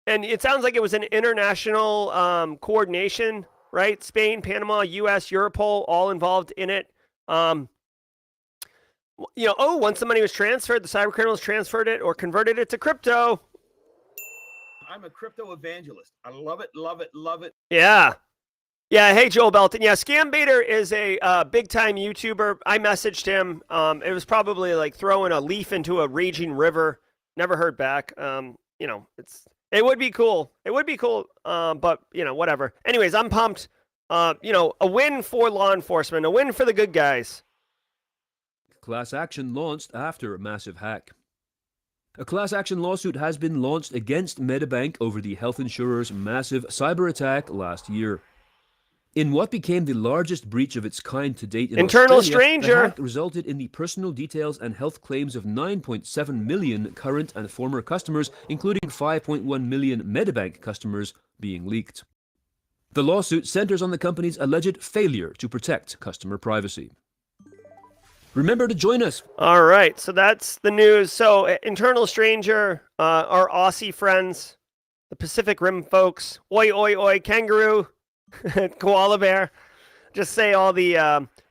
it sounds like it was an international coordination, right? Spain, Panama, U.S., Europol, all involved in it. Once the money was transferred, the cyber criminals transferred it or converted it to crypto. I'm a crypto evangelist. I love it, love it, love it. Yeah. Hey, Joel Belton. Yeah, Scambaiter is a big-time YouTuber. I messaged him. It was probably like throwing a leaf into a raging river. Never heard back. It would be cool. But whatever. Anyways, I'm pumped. A win for law enforcement, a win for the good guys. Class action launched after a massive hack. A class action lawsuit has been launched against MetaBank over the health insurer's massive cyber attack last year. In what became the largest breach of its kind to date in Internal Australia, stranger. the hack resulted in the personal details and health claims of 9.7 million current and former customers, including 5.1 million MetaBank customers, being leaked. The lawsuit centers on the company's alleged failure to protect customer privacy. Remember to join us. All right, so that's the news. So, Internal Stranger, our Aussie friends, the Pacific Rim folks, oi, oi, oi, kangaroo, koala bear, just say all the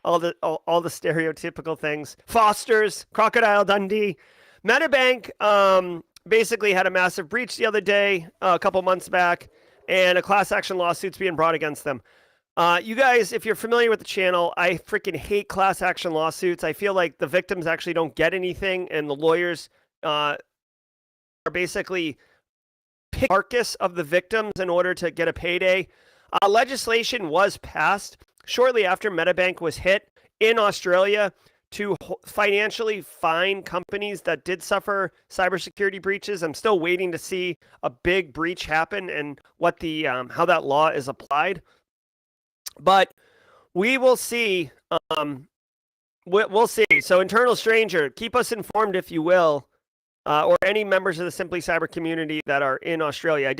stereotypical things. Fosters, Crocodile Dundee, MetaBank basically had a massive breach the other day, a couple months back, and a class action lawsuit's being brought against them. You guys, if you're familiar with the channel, I freaking hate class action lawsuits. I feel like the victims actually don't get anything, and the lawyers are basically pick carcass of the victims in order to get a payday. Legislation was passed shortly after MetaBank was hit in Australia to financially fine companies that did suffer cybersecurity breaches. I'm still waiting to see a big breach happen and what the how that law is applied. But we will see. We'll see. So, Internal Stranger, keep us informed, if you will, or any members of the Simply Cyber community that are in Australia.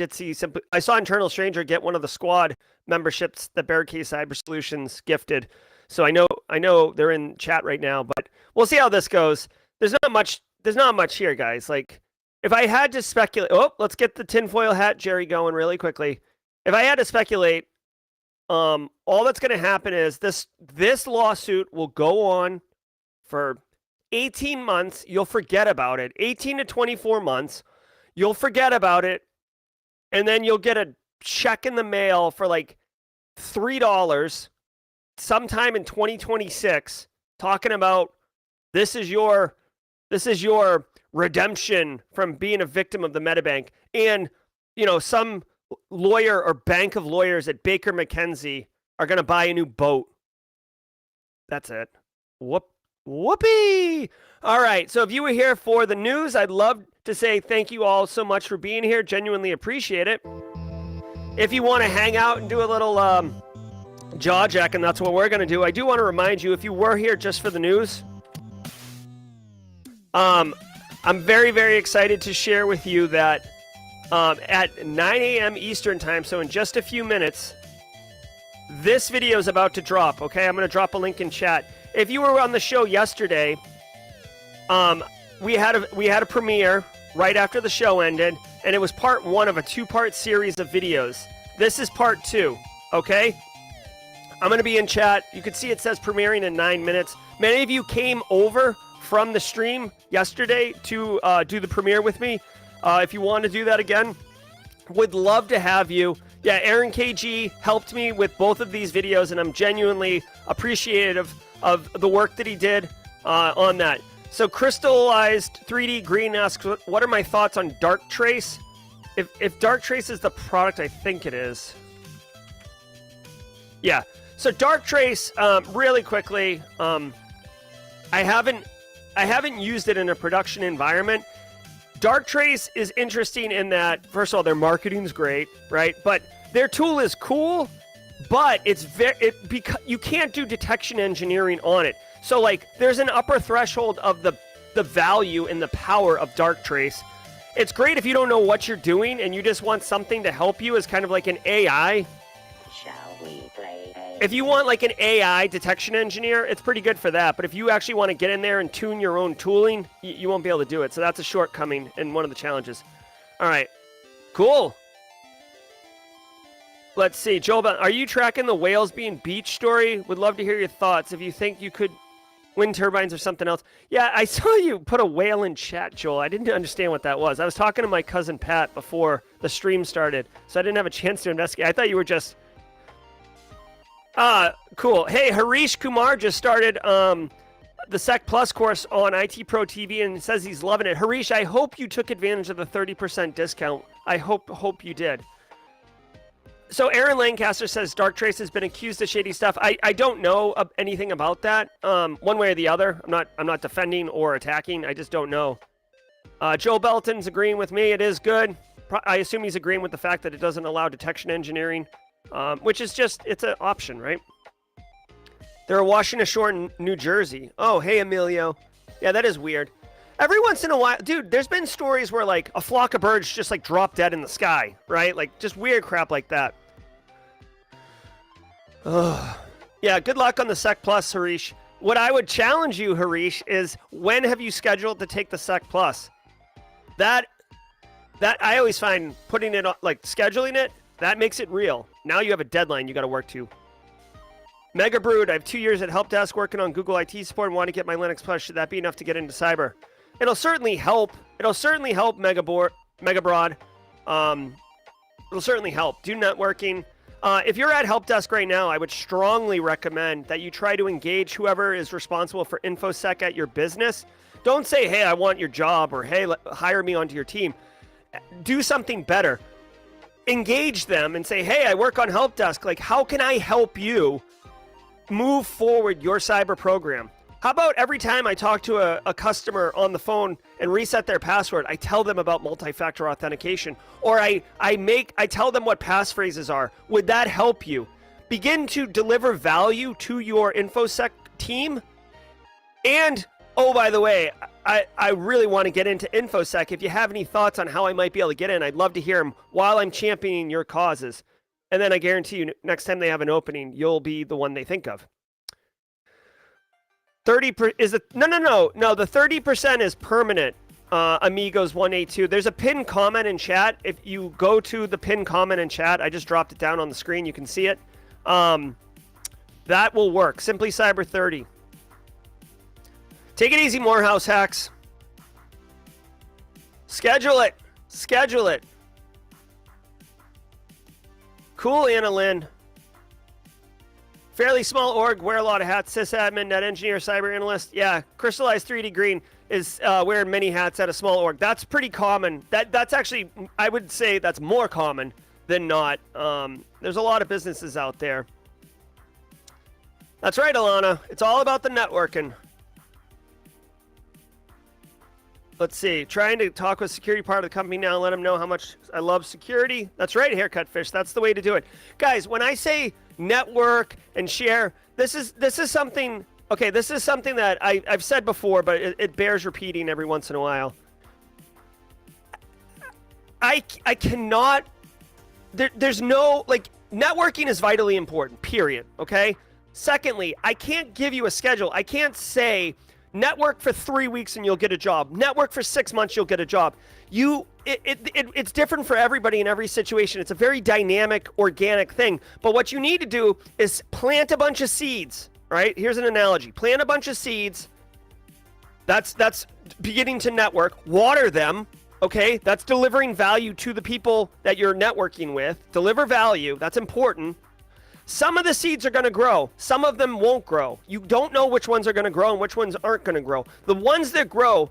I saw Internal Stranger get one of the squad memberships that Barricade Cyber Solutions gifted. So I know they're in chat right now, but we'll see how this goes. There's not much here, guys. Like, if I had to speculate, let's get the tinfoil hat Jerry going really quickly. If I had to speculate, all that's going to happen is this lawsuit will go on for 18 months. You'll forget about it. 18 to 24 months. You'll forget about it. And then you'll get a check in the mail for like $3 sometime in 2026 talking about this is your redemption from being a victim of the MetaBank. And, some lawyer or bank of lawyers at Baker McKenzie are going to buy a new boat. That's it. Whoopee! All right, so if you were here for the news, I'd love to say thank you all so much for being here. Genuinely appreciate it. If you want to hang out and do a little jaw jack, and that's what we're going to do, I do want to remind you, if you were here just for the news, I'm very, very excited to share with you that at 9 a.m. Eastern time. So in just a few minutes, this video is about to drop. Okay, I'm going to drop a link in chat. If you were on the show yesterday, we had a premiere right after the show ended, and it was part 1 of a 2-part series of videos. This is part 2. Okay, I'm going to be in chat. You can see it says premiering in 9 minutes. Many of you came over from the stream yesterday to do the premiere with me. If you want to do that again, would love to have you. Yeah, Aaron KG helped me with both of these videos, and I'm genuinely appreciative of the work that he did on that. So Crystallized 3D Green asks, what are my thoughts on Dark Trace? If Dark Trace is the product, I think it is. Yeah. So Dark Trace, really quickly, I haven't used it in a production environment. Dark Trace is interesting in that, first of all, their marketing's great, right? But their tool is cool, but because you can't do detection engineering on it. So like, there's an upper threshold of the value and the power of Dark Trace. It's great if you don't know what you're doing and you just want something to help you as kind of like an AI. Shall we play a If you want like an AI detection engineer, it's pretty good for that. But if you actually want to get in there and tune your own tooling, you won't be able to do it. So that's a shortcoming and one of the challenges. All right, cool. Let's see, Joel, are you tracking the whales being beach story? Would love to hear your thoughts. If you think you could wind turbines or something else. Yeah, I saw you put a whale in chat, Joel. I didn't understand what that was. I was talking to my cousin Pat before the stream started, so I didn't have a chance to investigate. I thought you were just... cool. Hey, Harish Kumar just started the Sec Plus course on IT Pro TV and says he's loving it. Harish, I hope you took advantage of the 30% discount. I hope you did. So Aaron Lancaster says Dark Trace has been accused of shady stuff. I don't know anything about that, one way or the other. I'm not defending or attacking. I just don't know. Joe Belton's agreeing with me. It is good. I assume he's agreeing with the fact that it doesn't allow detection engineering, which is just, it's an option, right? They're washing ashore in New Jersey. Oh, hey, Emilio. Yeah, that is weird. Every once in a while, dude, there's been stories where like a flock of birds just like drop dead in the sky, right? Like just weird crap like that. Ugh. Yeah, good luck on the Sec Plus, Harish. What I would challenge you, Harish, is when have you scheduled to take the Sec Plus? That I always find putting it on, like scheduling it, that makes it real. Now you have a deadline you got to work to. Mega Brood, I have 2 years at Help Desk working on Google IT support and want to get my Linux Plus. Should that be enough to get into cyber? It'll certainly help. It'll certainly help, Mega Broad. It'll certainly help. Do networking. If you're at Help Desk right now, I would strongly recommend that you try to engage whoever is responsible for InfoSec at your business. Don't say, hey, I want your job, or hey, hire me onto your team. Do something better. Engage them and say, hey, I work on Help Desk. Like, how can I help you move forward your cyber program? How about every time I talk to a customer on the phone and reset their password, I tell them about multi-factor authentication, or I tell them what passphrases are. Would that help you? Begin to deliver value to your InfoSec team. And, oh, by the way, I really want to get into InfoSec. If you have any thoughts on how I might be able to get in, I'd love to hear them while I'm championing your causes. And then I guarantee you, next time they have an opening, you'll be the one they think of. 30% is the no. The 30% is permanent. Amigos 182. There's a pinned comment in chat. If you go to the pinned comment in chat, I just dropped it down on the screen. You can see it. That will work. Simply Cyber 30. Take it easy, Morehouse Hacks. Schedule it. Schedule it. Cool, Anna Lynn. Fairly small org, wear a lot of hats. Sysadmin, net engineer, cyber analyst. Yeah, Crystallized 3D Green is wearing many hats at a small org. That's pretty common. That's actually, I would say that's more common than not. There's a lot of businesses out there. That's right, Alana. It's all about the networking. Let's see. Trying to talk with security part of the company now. Let them know how much I love security. That's right, Haircut Fish. That's the way to do it. Guys, when I say network and share, this is something, okay, this is something that I've said before, but it bears repeating every once in a while. I cannot, there's no, like, networking is vitally important, period, okay? Secondly, I can't give you a schedule. I can't say, network for 3 weeks and you'll get a job. Network for 6 months, you'll get a job. It's different for everybody in every situation. It's a very dynamic, organic thing. But what you need to do is plant a bunch of seeds, right? Here's an analogy. Plant a bunch of seeds. That's beginning to network. Water them, okay? That's delivering value to the people that you're networking with. Deliver value. That's important. Some of the seeds are going to grow. Some of them won't grow. You don't know which ones are going to grow and which ones aren't going to grow. The ones that grow,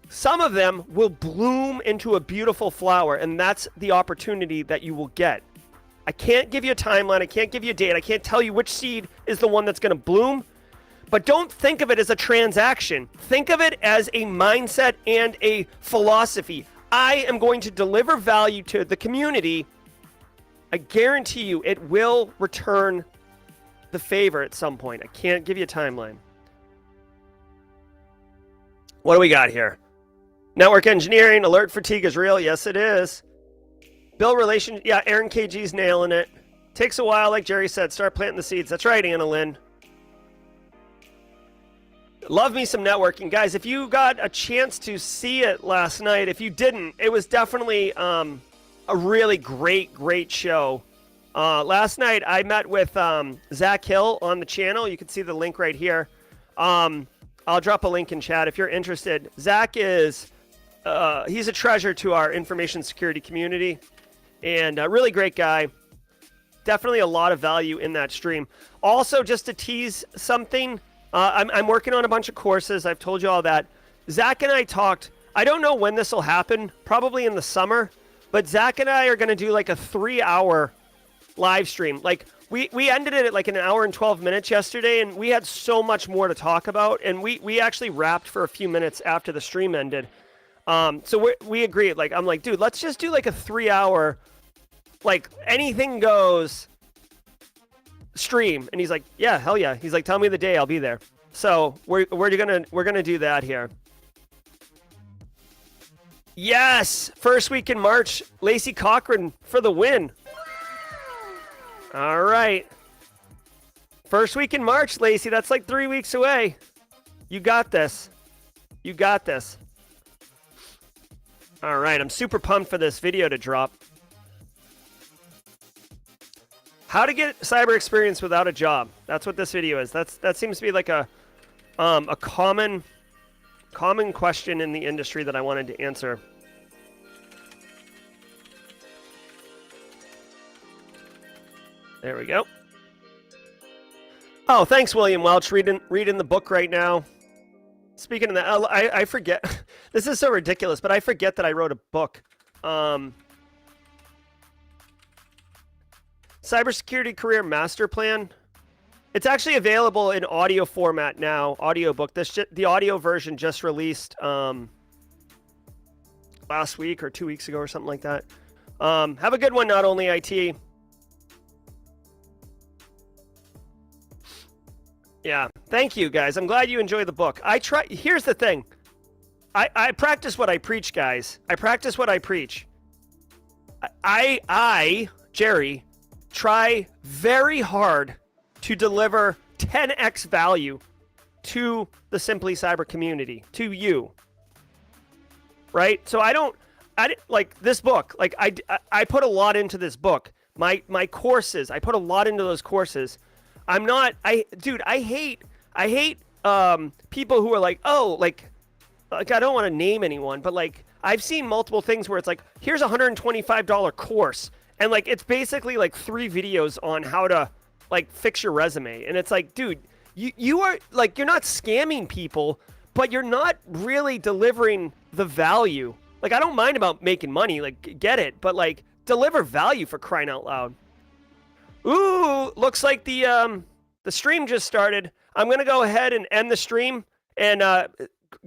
some of them will bloom into a beautiful flower, and that's the opportunity that you will get. I can't give you a timeline. I can't give you a date. I can't tell you which seed is the one that's going to bloom. But don't think of it as a transaction. Think of it as a mindset and a philosophy. I am going to deliver value to the community. I guarantee you it will return the favor at some point. I can't give you a timeline. What do we got here? Network engineering, alert fatigue is real. Yes, it is. Build relation. Yeah, Aaron KG's nailing it. Takes a while, like Jerry said. Start planting the seeds. That's right, Anna Lynn. Love me some networking. Guys, if you got a chance to see it last night, if you didn't, it was definitely a really great show. Last night, I met with Zach Hill on the channel. You can see the link right here. I'll drop a link in chat if you're interested. Zach is, he's a treasure to our information security community, and a really great guy. Definitely a lot of value in that stream. Also, just to tease something, I'm working on a bunch of courses. I've told you all that. Zach and I talked. I don't know when this will happen, probably in the summer, but Zach and I are going to do like a 3-hour live stream. Like, we ended it at like an hour and 12 minutes yesterday, and we had so much more to talk about, and we actually wrapped for a few minutes after the stream ended. So we agreed. Like, I'm like, dude, let's just do like a 3-hour, like, anything goes stream. And he's like, yeah, hell yeah. He's like, tell me the day, I'll be there. So we're gonna do that here. Yes, first week in March, Lacey Cochran for the win. All right, first week in March, Lacey. That's like 3 weeks away. You got this. You got this. All right, I'm super pumped for this video to drop. How to get cyber experience without a job. That's what this video is. That seems to be like a common question in the industry that I wanted to answer. There we go. Oh, thanks, William Welch. Reading the book right now. Speaking of that, I forget. This is so ridiculous, but I forget that I wrote a book. Cybersecurity Career Master Plan. It's actually available in audio format now, audiobook. The audio version just released last week or 2 weeks ago or something like that. Have a good one, Not Only IT. Yeah, thank you, guys. I'm glad you enjoy the book. Here's the thing. I practice what I preach, guys. I practice what I preach. I Jerry, try very hard to deliver 10x value to the Simply Cyber community, to you. Right? So I like this book. Like I put a lot into this book. My courses, I put a lot into those courses. I hate people who are like, oh, like I don't want to name anyone, but like I've seen multiple things where it's like, here's a $125 course. And like, it's basically like 3 videos on how to like fix your resume. And it's like, dude, you are like, you're not scamming people, but you're not really delivering the value. Like, I don't mind about making money, like get it, but like deliver value, for crying out loud. Ooh, looks like the stream just started. I'm going to go ahead and end the stream and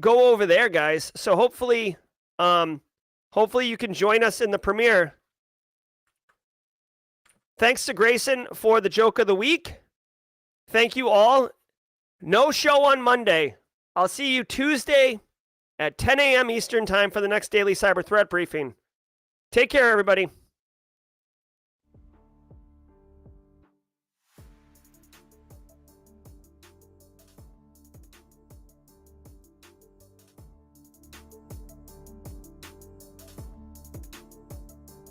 go over there, guys. So hopefully you can join us in the premiere. Thanks to Grayson for the joke of the week. Thank you all. No show on Monday. I'll see you Tuesday at 10 a.m. Eastern time for the next daily cyber threat briefing. Take care, everybody.